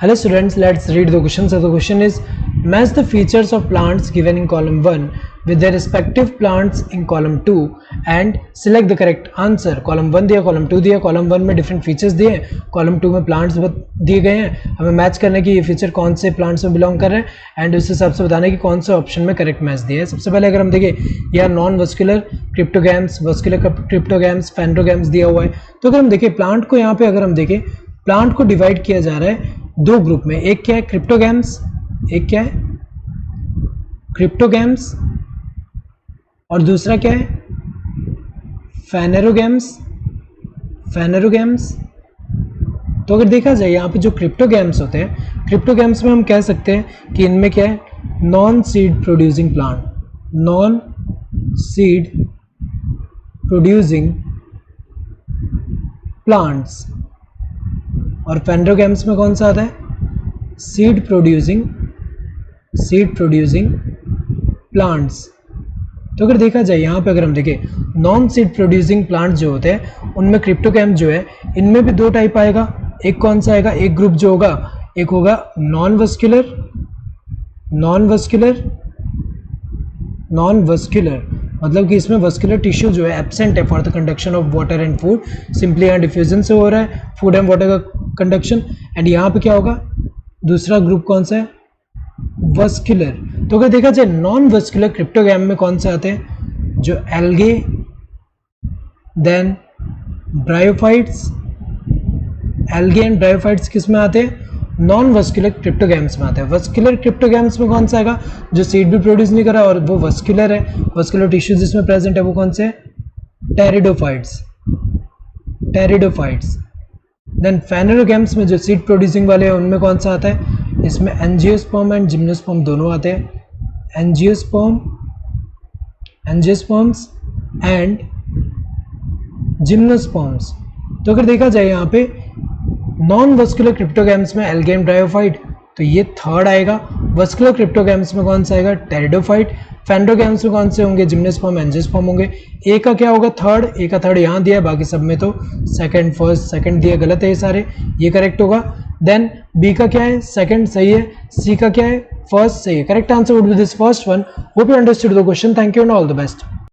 Hello students, let's read the question. So the question is, match the features of plants given in column 1 with their respective plants in column 2 and select the correct answer. column 1 दिया, column 2 दिया, column 1 में different features दिए, column 2 में plants दिए गए हैं. हमें match करने की ये फीचर कौन से plants में बिलोंग कर रहे हैं एंड उस हिसाब से बताने की कौन से ऑप्शन में करेक्ट मैच दिया है. सबसे पहले अगर हम देखें यार non vascular cryptogams, vascular cryptogams, phanerogams दिया हुआ है. तो अगर हम देखें प्लांट को, यहाँ पे अगर हम देखें प्लांट को डिवाइड किया जा रहा है दो ग्रुप में. एक क्या है क्रिप्टोगैम्स, एक क्या है क्रिप्टोगैम्स और दूसरा क्या है फेनेरोगैम्स. फेनेरोगैम्स. तो अगर देखा जाए यहाँ पे जो क्रिप्टोगैम्स होते हैं, क्रिप्टोगैम्स में हम कह सकते हैं कि इनमें क्या है non seed producing plant, non seed producing plants. और फेंड्रोगैम्स में कौन सा आता है सीड प्रोड्यूसिंग प्लांट्स. तो अगर देखा जाए यहाँ पे अगर हम देखें नॉन सीड प्रोड्यूसिंग प्लांट्स जो होते हैं उनमें क्रिप्टोगैम जो है इनमें भी दो टाइप आएगा. एक कौन सा आएगा, एक ग्रुप जो होगा एक होगा नॉन वस्कुलर मतलब कि इसमें वस्कुलर टिश्यू जो है एब्सेंट है for the conduction of water and food. Simply यहाँ डिफ्यूजन से हो रहा है फूड एंड वाटर का कंडक्शन. एंड यहाँ पे क्या होगा दूसरा ग्रुप कौन सा है वस्कुलर. तो अगर देखा जाए नॉन वस्कुलर क्रिप्टोगैम में कौन से आते हैं जो algae, then bryophytes. Algae and bryophytes किस में आते हैं नॉन वस्कुलर क्रिप्टोगैम्स में आते हैं. वस्कुलर क्रिप्टोगैम्स में कौन सा आएगा जो सीड भी प्रोड्यूस नहीं कर रहा और वो वस्कुलर है, वस्कुलर टिश्यू जिसमें प्रेजेंट है वो कौन से टेरिडोफाइट्स. देन फेनेरोगैम्स में जो सीड प्रोड्यूसिंग वाले हैं उनमें कौन सा आता है, इसमें एंजियोस्पर्म एंड जिम्नोस्पर्म दोनों आते हैं. Angiosperms and gymnosperms. तो अगर देखा जाए यहाँ पे नॉन वस्कुलर क्रिप्टोगैम्स में एल्गे एंड ब्रायोफाइट, तो ये थर्ड आएगा. वस्कुलर क्रिप्टोगैम्स में कौन सा आएगा टेरिडोफाइट. फेंड्रोगैम्स में कौन से होंगे जिम्नोस्पर्म, एंजियोस्पर्म होंगे. ए का क्या होगा थर्ड, ए का थर्ड यहाँ दिया है, बाकी सब में तो सेकंड, फर्स्ट, सेकंड दिया, गलत है ये सारे, ये करेक्ट होगा. देन बी का क्या है सेकंड सही है, सी का क्या है फर्स्ट सही है. Correct answer would be this first one. Hope you understood the question. Thank you and all the best.